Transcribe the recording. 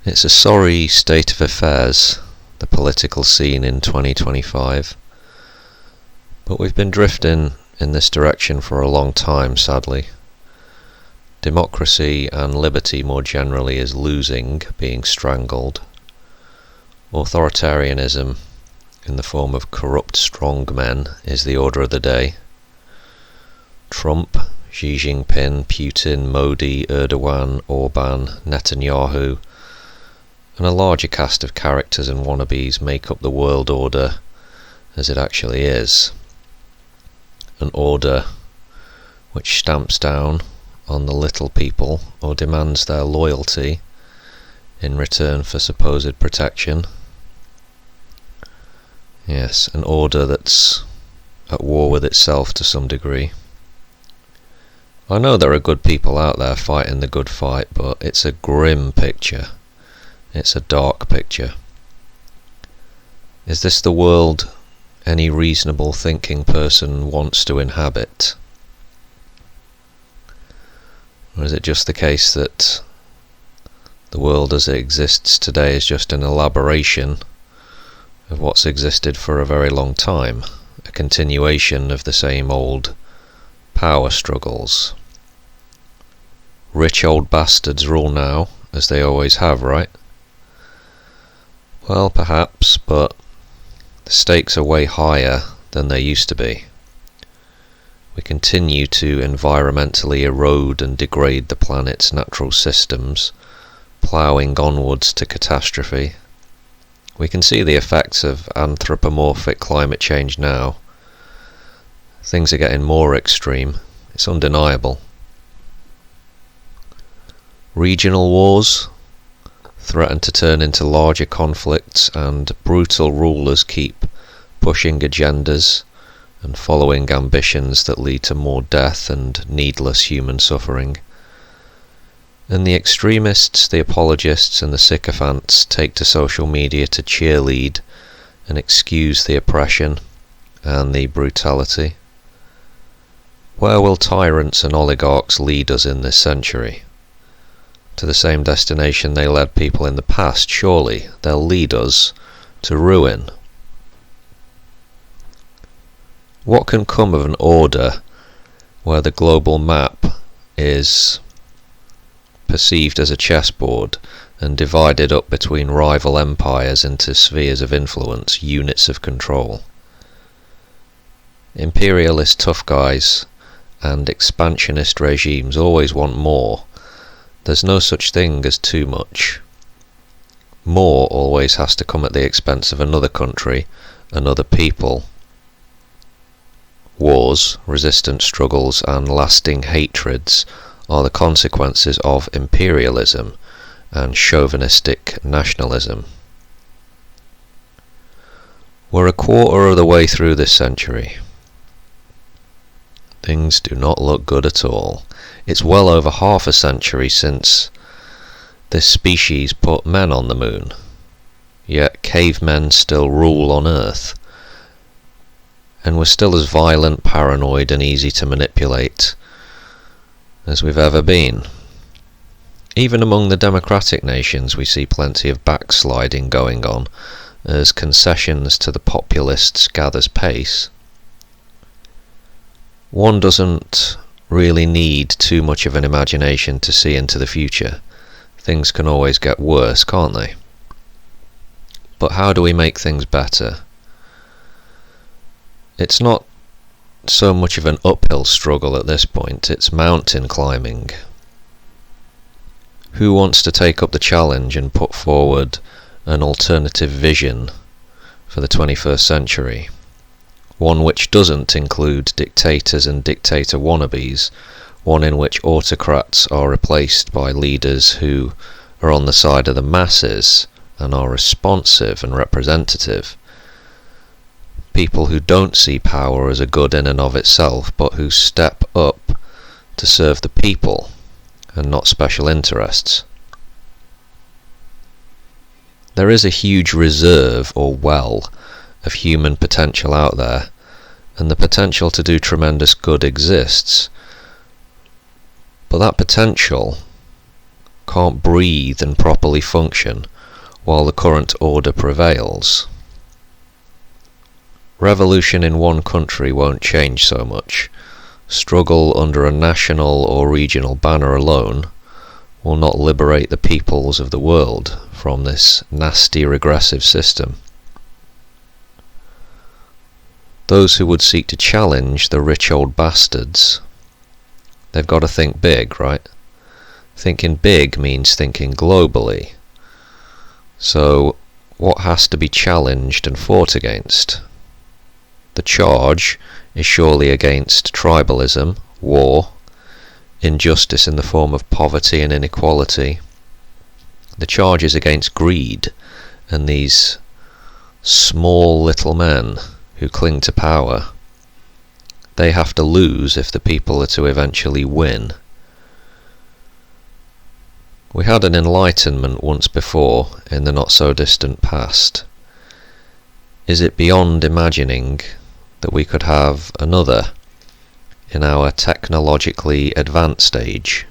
It's a sorry state of affairs, the political scene in 2025. But we've been drifting in this direction for a long time, sadly. Democracy and liberty more generally is losing, being strangled. Authoritarianism, in the form of corrupt strongmen, is the order of the day. Trump, Xi Jinping, Putin, Modi, Erdogan, Orban, Netanyahu, and a larger cast of characters and wannabes make up the world order as it actually is. An order which stamps down on the little people or demands their loyalty in return for supposed protection. Yes, an order that's at war with itself to some degree. I know there are good people out there fighting the good fight, but it's a grim picture. It's a dark picture. Is this the world any reasonable thinking person wants to inhabit? Or is it just the case that the world as it exists today is just an elaboration of what's existed for a very long time, a continuation of the same old power struggles? Rich old bastards rule now, as they always have, right? Well, perhaps, but the stakes are way higher than they used to be. We continue to environmentally erode and degrade the planet's natural systems, ploughing onwards to catastrophe. We can see the effects of anthropomorphic climate change now. Things are getting more extreme. It's undeniable. Regional wars threaten to turn into larger conflicts, and brutal rulers keep pushing agendas and following ambitions that lead to more death and needless human suffering. And the extremists, the apologists and the sycophants take to social media to cheerlead and excuse the oppression and the brutality. Where will tyrants and oligarchs lead us in this century? To the same destination they led people in the past, surely. They'll lead us to ruin. What can come of an order where the global map is perceived as a chessboard and divided up between rival empires into spheres of influence, units of control? Imperialist tough guys and expansionist regimes always want more. There's no such thing as too much. More always has to come at the expense of another country, another people. Wars, resistance struggles and lasting hatreds are the consequences of imperialism and chauvinistic nationalism. We're a quarter of the way through this century. Things do not look good at all. It's well over half a century since this species put men on the moon, yet cavemen still rule on Earth, and we're still as violent, paranoid and easy to manipulate as we've ever been. Even among the democratic nations we see plenty of backsliding going on as concessions to the populists gathers pace. One doesn't really need too much of an imagination to see into the future. Things can always get worse, can't they? But how do we make things better? It's not so much of an uphill struggle at this point, it's mountain climbing. Who wants to take up the challenge and put forward an alternative vision for the 21st century? One which doesn't include dictators and dictator wannabes, one in which autocrats are replaced by leaders who are on the side of the masses and are responsive and representative. People who don't see power as a good in and of itself, but who step up to serve the people and not special interests. There is a huge reserve or well of human potential out there, and the potential to do tremendous good exists. But that potential can't breathe and properly function while the current order prevails. Revolution in one country won't change so much. Struggle under a national or regional banner alone will not liberate the peoples of the world from this nasty regressive system. Those who would seek to challenge the rich old bastards, they've got to think big, right? Thinking big means thinking globally. So, what has to be challenged and fought against? The charge is surely against tribalism, war, injustice in the form of poverty and inequality. The charge is against greed and these small little men who cling to power. They have to lose if the people are to eventually win. We had an enlightenment once before in the not so distant past. Is it beyond imagining that we could have another in our technologically advanced age?